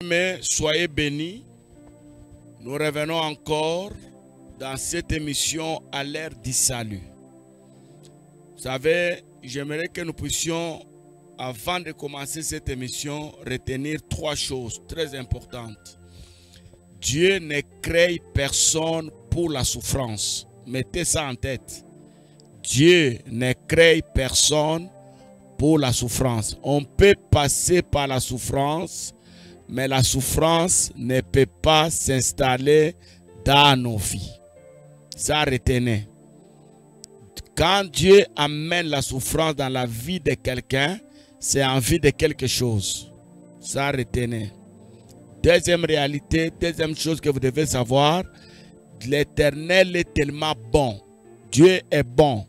Mais soyez bénis. Nous revenons encore dans cette émission à l'ère du salut. Vous savez, j'aimerais que nous puissions, avant de commencer cette émission, retenir trois choses très importantes. Dieu ne crée personne pour la souffrance. Mettez ça en tête. Dieu ne crée personne pour la souffrance. On peut passer par la souffrance, mais la souffrance ne peut pas s'installer dans nos vies. Ça, retenez. Quand Dieu amène la souffrance dans la vie de quelqu'un, c'est en vue de quelque chose. Ça, retenez. Deuxième réalité, deuxième chose que vous devez savoir, l'Éternel est tellement bon. Dieu est bon.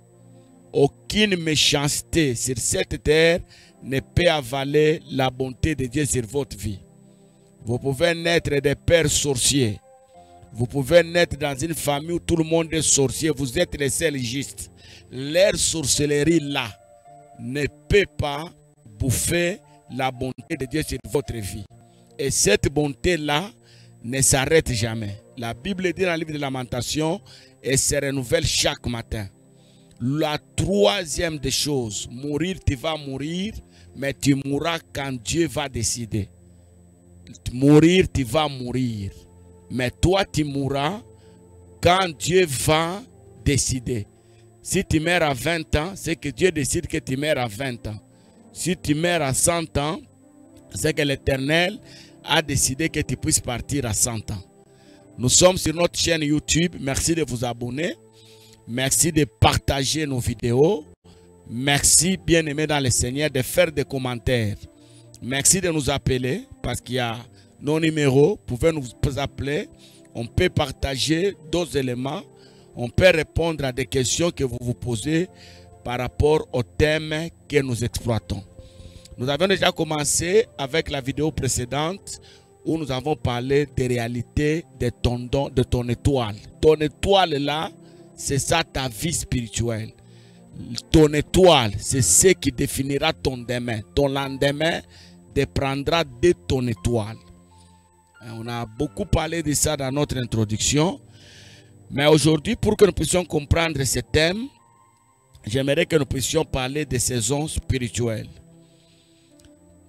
Aucune méchanceté sur cette terre ne peut avaler la bonté de Dieu sur votre vie. Vous pouvez naître des pères sorciers. Vous pouvez naître dans une famille où tout le monde est sorcier. Vous êtes les seuls justes. Leur sorcellerie là ne peut pas bouffer la bonté de Dieu sur votre vie. Et cette bonté là ne s'arrête jamais. La Bible dit dans le livre de Lamentations, et se renouvelle chaque matin. La troisième des choses, mourir, tu vas mourir, mais tu mourras quand Dieu va décider. Mourir, tu vas mourir, mais toi tu mourras quand Dieu va décider. Si tu meurs à 20 ans, c'est que Dieu décide que tu meurs à 20 ans. Si tu meurs à 100 ans, c'est que l'Éternel a décidé que tu puisses partir à 100 ans. Nous sommes sur notre chaîne YouTube. Merci de vous abonner. Merci de partager nos vidéos. Merci, bien-aimés dans le Seigneur, de faire des commentaires. Merci de nous appeler parce qu'il y a nos numéros. Vous pouvez nous appeler. On peut partager d'autres éléments. On peut répondre à des questions que vous vous posez par rapport au thème que nous exploitons. Nous avons déjà commencé avec la vidéo précédente où nous avons parlé des réalités de ton étoile. Ton étoile là, c'est ça ta vie spirituelle. Ton étoile, c'est ce qui définira ton demain. Ton lendemain dépendra de ton étoile. On a beaucoup parlé de ça dans notre introduction. Mais aujourd'hui, pour que nous puissions comprendre ce thème, j'aimerais que nous puissions parler des saisons spirituelles.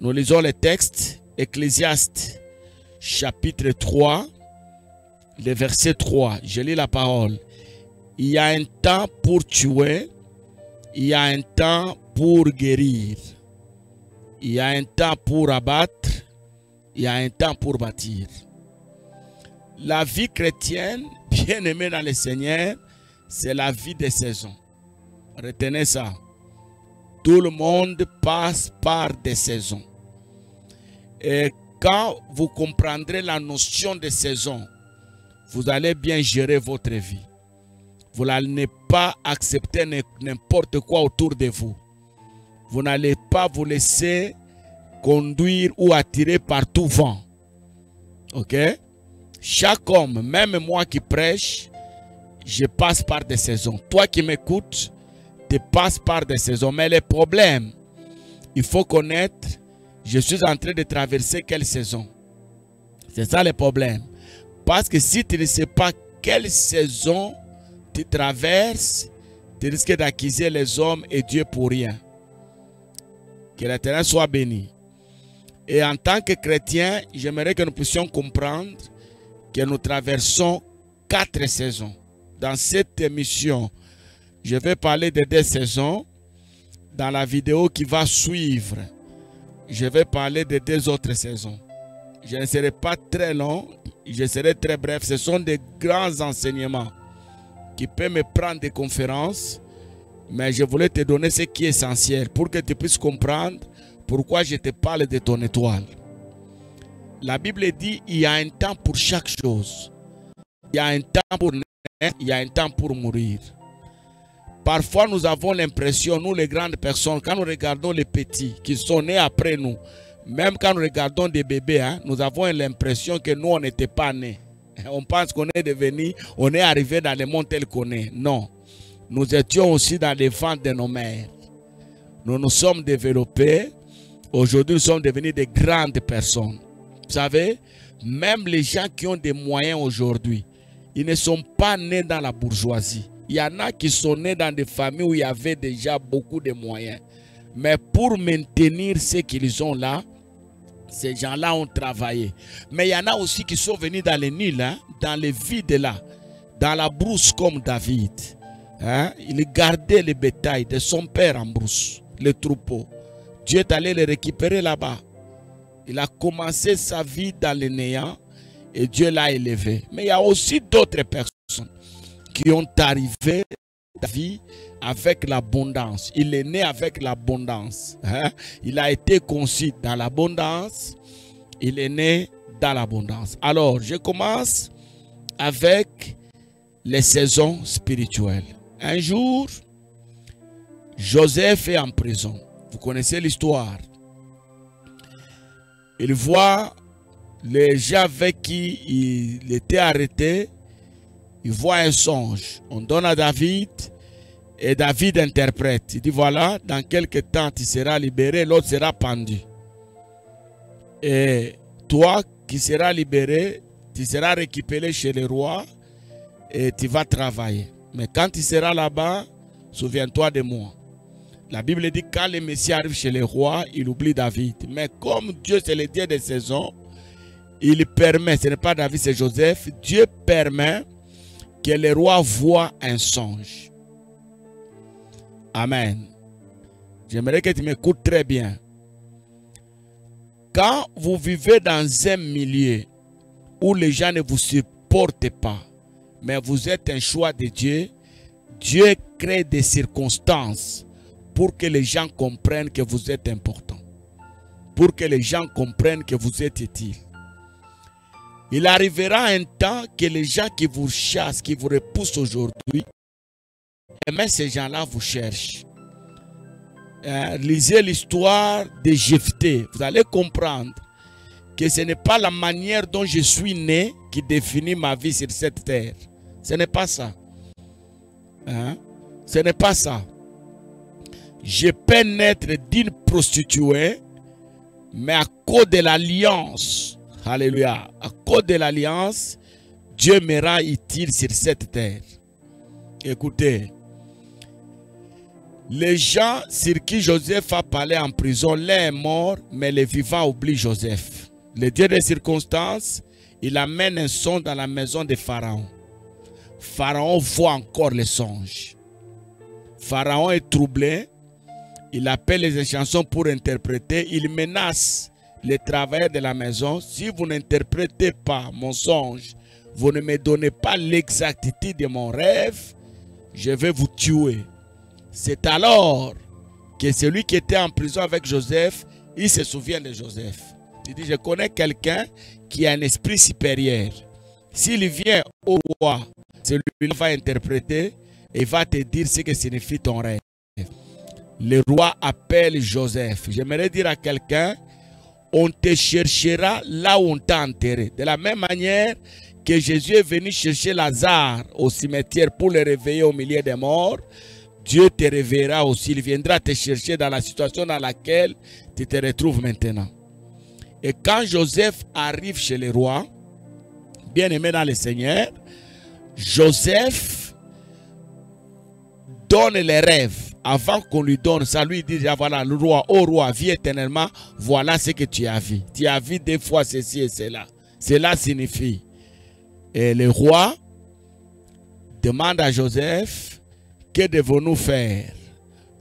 Nous lisons le texte, Ecclésiaste, chapitre 3, le verset 3. Je lis la parole. Il y a un temps pour tuer, il y a un temps pour guérir, il y a un temps pour abattre, il y a un temps pour bâtir. La vie chrétienne, bien aimée dans le Seigneur, c'est la vie des saisons. Retenez ça. Tout le monde passe par des saisons. Et quand vous comprendrez la notion de saison, vous allez bien gérer votre vie. Vous n'allez pas accepter n'importe quoi autour de vous. Vous n'allez pas vous laisser conduire ou attirer par tout vent. Ok? Chaque homme, même moi qui prêche, je passe par des saisons. Toi qui m'écoutes, tu passes par des saisons. Mais le problème, il faut connaître, je suis en train de traverser quelle saison. C'est ça le problème. Parce que si tu ne sais pas quelle saison tu traverses, tu risques d'accuser les hommes et Dieu pour rien. Que l'Éternel soit béni. Et en tant que chrétien, j'aimerais que nous puissions comprendre que nous traversons 4 saisons. Dans cette émission, je vais parler de 2 saisons. Dans la vidéo qui va suivre, je vais parler de 2 autres saisons. Je ne serai pas très long, je serai très bref. Ce sont des grands enseignements qui peuvent me prendre des conférences, mais je voulais te donner ce qui est essentiel pour que tu puisses comprendre pourquoi je te parle de ton étoile. La Bible dit il y a un temps pour chaque chose. Il y a un temps pour naître, il y a un temps pour mourir. Parfois, nous avons l'impression, nous les grandes personnes, quand nous regardons les petits qui sont nés après nous, même quand nous regardons des bébés, nous avons l'impression que nous, on n'était pas nés. On pense qu'on est devenu, on est arrivé dans le monde tel qu'on est. Non. Nous étions aussi dans les ventres de nos mères. Nous nous sommes développés. Aujourd'hui, nous sommes devenus des grandes personnes. Vous savez, même les gens qui ont des moyens aujourd'hui, ils ne sont pas nés dans la bourgeoisie. Il y en a qui sont nés dans des familles où il y avait déjà beaucoup de moyens. Mais pour maintenir ce qu'ils ont là, ces gens-là ont travaillé. Mais il y en a aussi qui sont venus dans les Nils, hein, dans les vides là, dans la brousse comme David. Hein? Il gardait le bétail de son père en brousse, les troupeaux. Dieu est allé les récupérer là-bas. Il a commencé sa vie dans le néant et Dieu l'a élevé. Mais il y a aussi d'autres personnes qui ont arrivé à la vie avec l'abondance. Il est né avec l'abondance. Hein? Il a été conçu dans l'abondance. Il est né dans l'abondance. Alors, je commence avec les saisons spirituelles. Un jour, Joseph est en prison. Vous connaissez l'histoire. Il voit les gens avec qui il était arrêté. Il voit un songe. On donne à David et David interprète. Il dit voilà, dans quelques temps tu seras libéré, l'autre sera pendu. Et toi qui seras libéré, tu seras récupéré chez le roi et tu vas travailler. Mais quand tu seras là-bas, souviens-toi de moi. La Bible dit que quand le Messie arrive chez le roi, il oublie David. Mais comme Dieu c'est le Dieu des saisons, il permet, ce n'est pas David, c'est Joseph, Dieu permet que le roi voit un songe. Amen. J'aimerais que tu m'écoutes très bien. Quand vous vivez dans un milieu où les gens ne vous supportent pas, mais vous êtes un choix de Dieu, Dieu crée des circonstances pour que les gens comprennent que vous êtes important. Pour que les gens comprennent que vous êtes utile. Il arrivera un temps que les gens qui vous chassent, qui vous repoussent aujourd'hui, et même ces gens-là vous cherchent. Lisez l'histoire de Jephthé. Vous allez comprendre que ce n'est pas la manière dont je suis né qui définit ma vie sur cette terre. Ce n'est pas ça. Hein? Ce n'est pas ça. Je peux naître d'une prostituée, mais à cause de l'alliance, alléluia, à cause de l'alliance, Dieu me rend utile sur cette terre. Écoutez, les gens sur qui Joseph a parlé en prison, l'un est mort, mais les vivants oublient Joseph. Le Dieu des circonstances, il amène un son dans la maison de Pharaon. Pharaon voit encore les songes. Pharaon est troublé. Il appelle les chansons pour interpréter. Il menace les travailleurs de la maison. Si vous n'interprétez pas mon songe, vous ne me donnez pas l'exactitude de mon rêve, je vais vous tuer. C'est alors que celui qui était en prison avec Joseph, il se souvient de Joseph. Il dit, je connais quelqu'un qui a un esprit supérieur. S'il vient au roi, celui-là va interpréter et va te dire ce que signifie ton rêve. Le roi appelle Joseph. J'aimerais dire à quelqu'un, on te cherchera là où on t'a enterré. De la même manière que Jésus est venu chercher Lazare au cimetière pour le réveiller au milieu des morts, Dieu te réveillera aussi. Il viendra te chercher dans la situation dans laquelle tu te retrouves maintenant. Et quand Joseph arrive chez le roi, bien aimé dans le Seigneur, Joseph donne les rêves. Avant qu'on lui donne ça, lui dit, voilà, le roi, oh roi, vis éternellement, voilà ce que tu as vu. Tu as vu des fois ceci et cela. Cela signifie. Et le roi demande à Joseph, que devons-nous faire?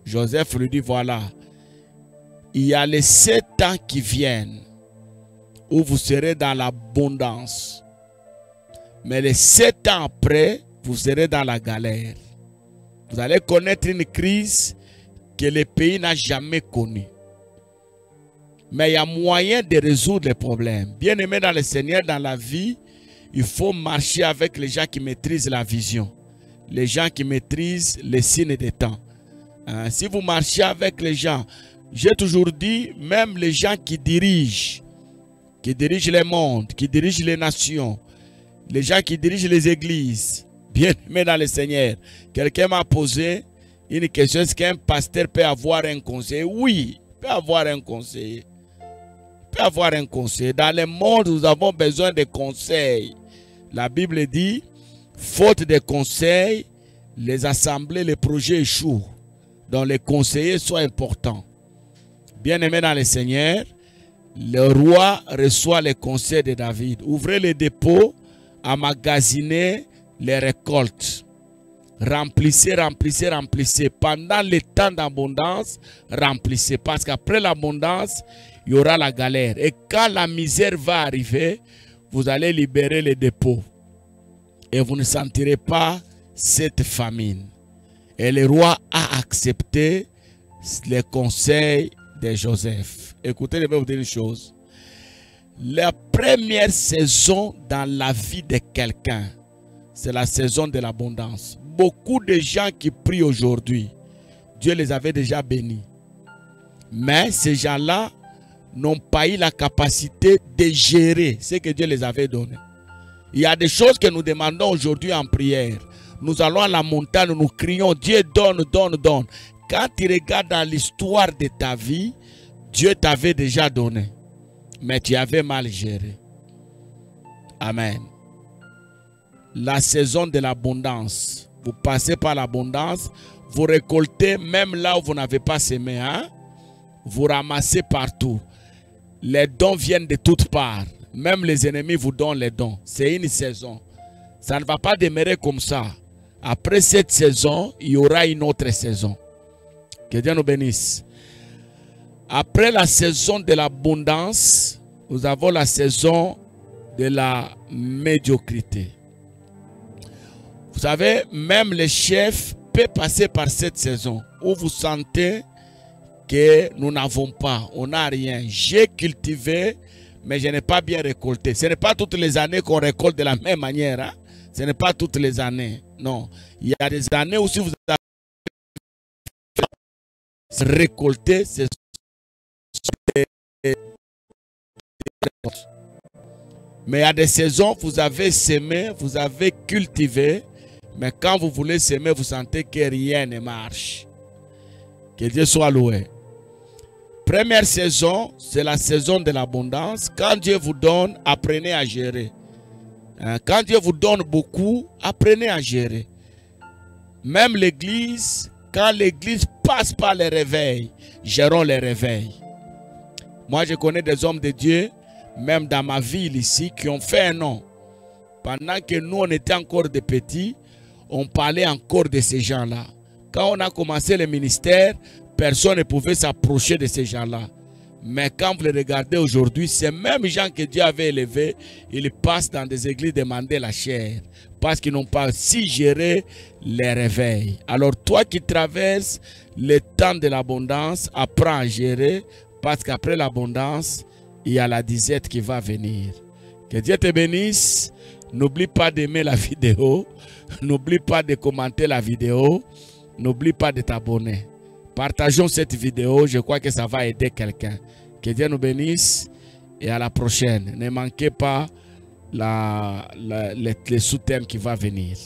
Joseph lui dit, voilà, il y a les 7 ans qui viennent où vous serez dans l'abondance. Mais les 7 ans après, vous serez dans la galère. Vous allez connaître une crise que le pays n'a jamais connue. Mais il y a moyen de résoudre les problèmes. Bien aimé dans le Seigneur, dans la vie, il faut marcher avec les gens qui maîtrisent la vision. Les gens qui maîtrisent les signes des temps. Si vous marchez avec les gens, j'ai toujours dit, même les gens qui dirigent le monde, qui dirigent les nations, les gens qui dirigent les églises, bien aimé dans le Seigneur. Quelqu'un m'a posé une question, est-ce qu'un pasteur peut avoir un conseiller? Oui, il peut avoir un conseiller. Il peut avoir un conseil. Dans le monde, nous avons besoin de conseils. La Bible dit, faute de conseils, les assemblées, les projets échouent. Donc les conseillers sont importants. Bien-aimés dans le Seigneur, le roi reçoit les conseils de David. Ouvrez les dépôts, emmagasiner les récoltes. Remplissez, remplissez, remplissez. Pendant les temps d'abondance, remplissez. Parce qu'après l'abondance, il y aura la galère. Et quand la misère va arriver, vous allez libérer les dépôts. Et vous ne sentirez pas cette famine. Et le roi a accepté les conseils de Joseph. Écoutez, je vais vous dire une chose. La première saison dans la vie de quelqu'un, c'est la saison de l'abondance. Beaucoup de gens qui prient aujourd'hui, Dieu les avait déjà bénis. Mais ces gens-là n'ont pas eu la capacité de gérer ce que Dieu les avait donné. Il y a des choses que nous demandons aujourd'hui en prière. Nous allons à la montagne, nous crions, Dieu donne, donne, donne. Quand tu regardes dans l'histoire de ta vie, Dieu t'avait déjà donné. Mais tu avais mal géré. Amen. La saison de l'abondance. Vous passez par l'abondance, vous récoltez même là où vous n'avez pas semé. Hein? Vous ramassez partout. Les dons viennent de toutes parts. Même les ennemis vous donnent les dons. C'est une saison. Ça ne va pas demeurer comme ça. Après cette saison, il y aura une autre saison. Que Dieu nous bénisse. Après la saison de l'abondance, nous avons la saison de la médiocrité. Vous savez, même les chefs peuvent passer par cette saison où vous sentez que nous n'avons pas, on n'a rien. J'ai cultivé, mais je n'ai pas bien récolté. Ce n'est pas toutes les années qu'on récolte de la même manière. Hein? Ce n'est pas toutes les années. Non. Il y a des années où si vous avez récolté, c'est mais il y a des saisons, vous avez semé, vous avez cultivé, mais quand vous voulez semer, vous sentez que rien ne marche. Que Dieu soit loué. Première saison, c'est la saison de l'abondance. Quand Dieu vous donne, apprenez à gérer. Quand Dieu vous donne beaucoup, apprenez à gérer. Même l'église, quand l'église passe par les réveils, gérons les réveils. Moi, je connais des hommes de Dieu, même dans ma ville ici, qui ont fait un nom. Pendant que nous, on était encore des petits, on parlait encore de ces gens-là. Quand on a commencé le ministère, personne ne pouvait s'approcher de ces gens-là. Mais quand vous les regardez aujourd'hui, ces mêmes gens que Dieu avait élevés, ils passent dans des églises demander la chair. Parce qu'ils n'ont pas si géré les réveils. Alors toi qui traverses le temps de l'abondance, apprends à gérer. Parce qu'après l'abondance, il y a la disette qui va venir. Que Dieu te bénisse. N'oublie pas d'aimer la vidéo. N'oublie pas de commenter la vidéo. N'oublie pas de t'abonner. Partageons cette vidéo. Je crois que ça va aider quelqu'un. Que Dieu nous bénisse. Et à la prochaine. Ne manquez pas les sous-thèmes qui vont venir.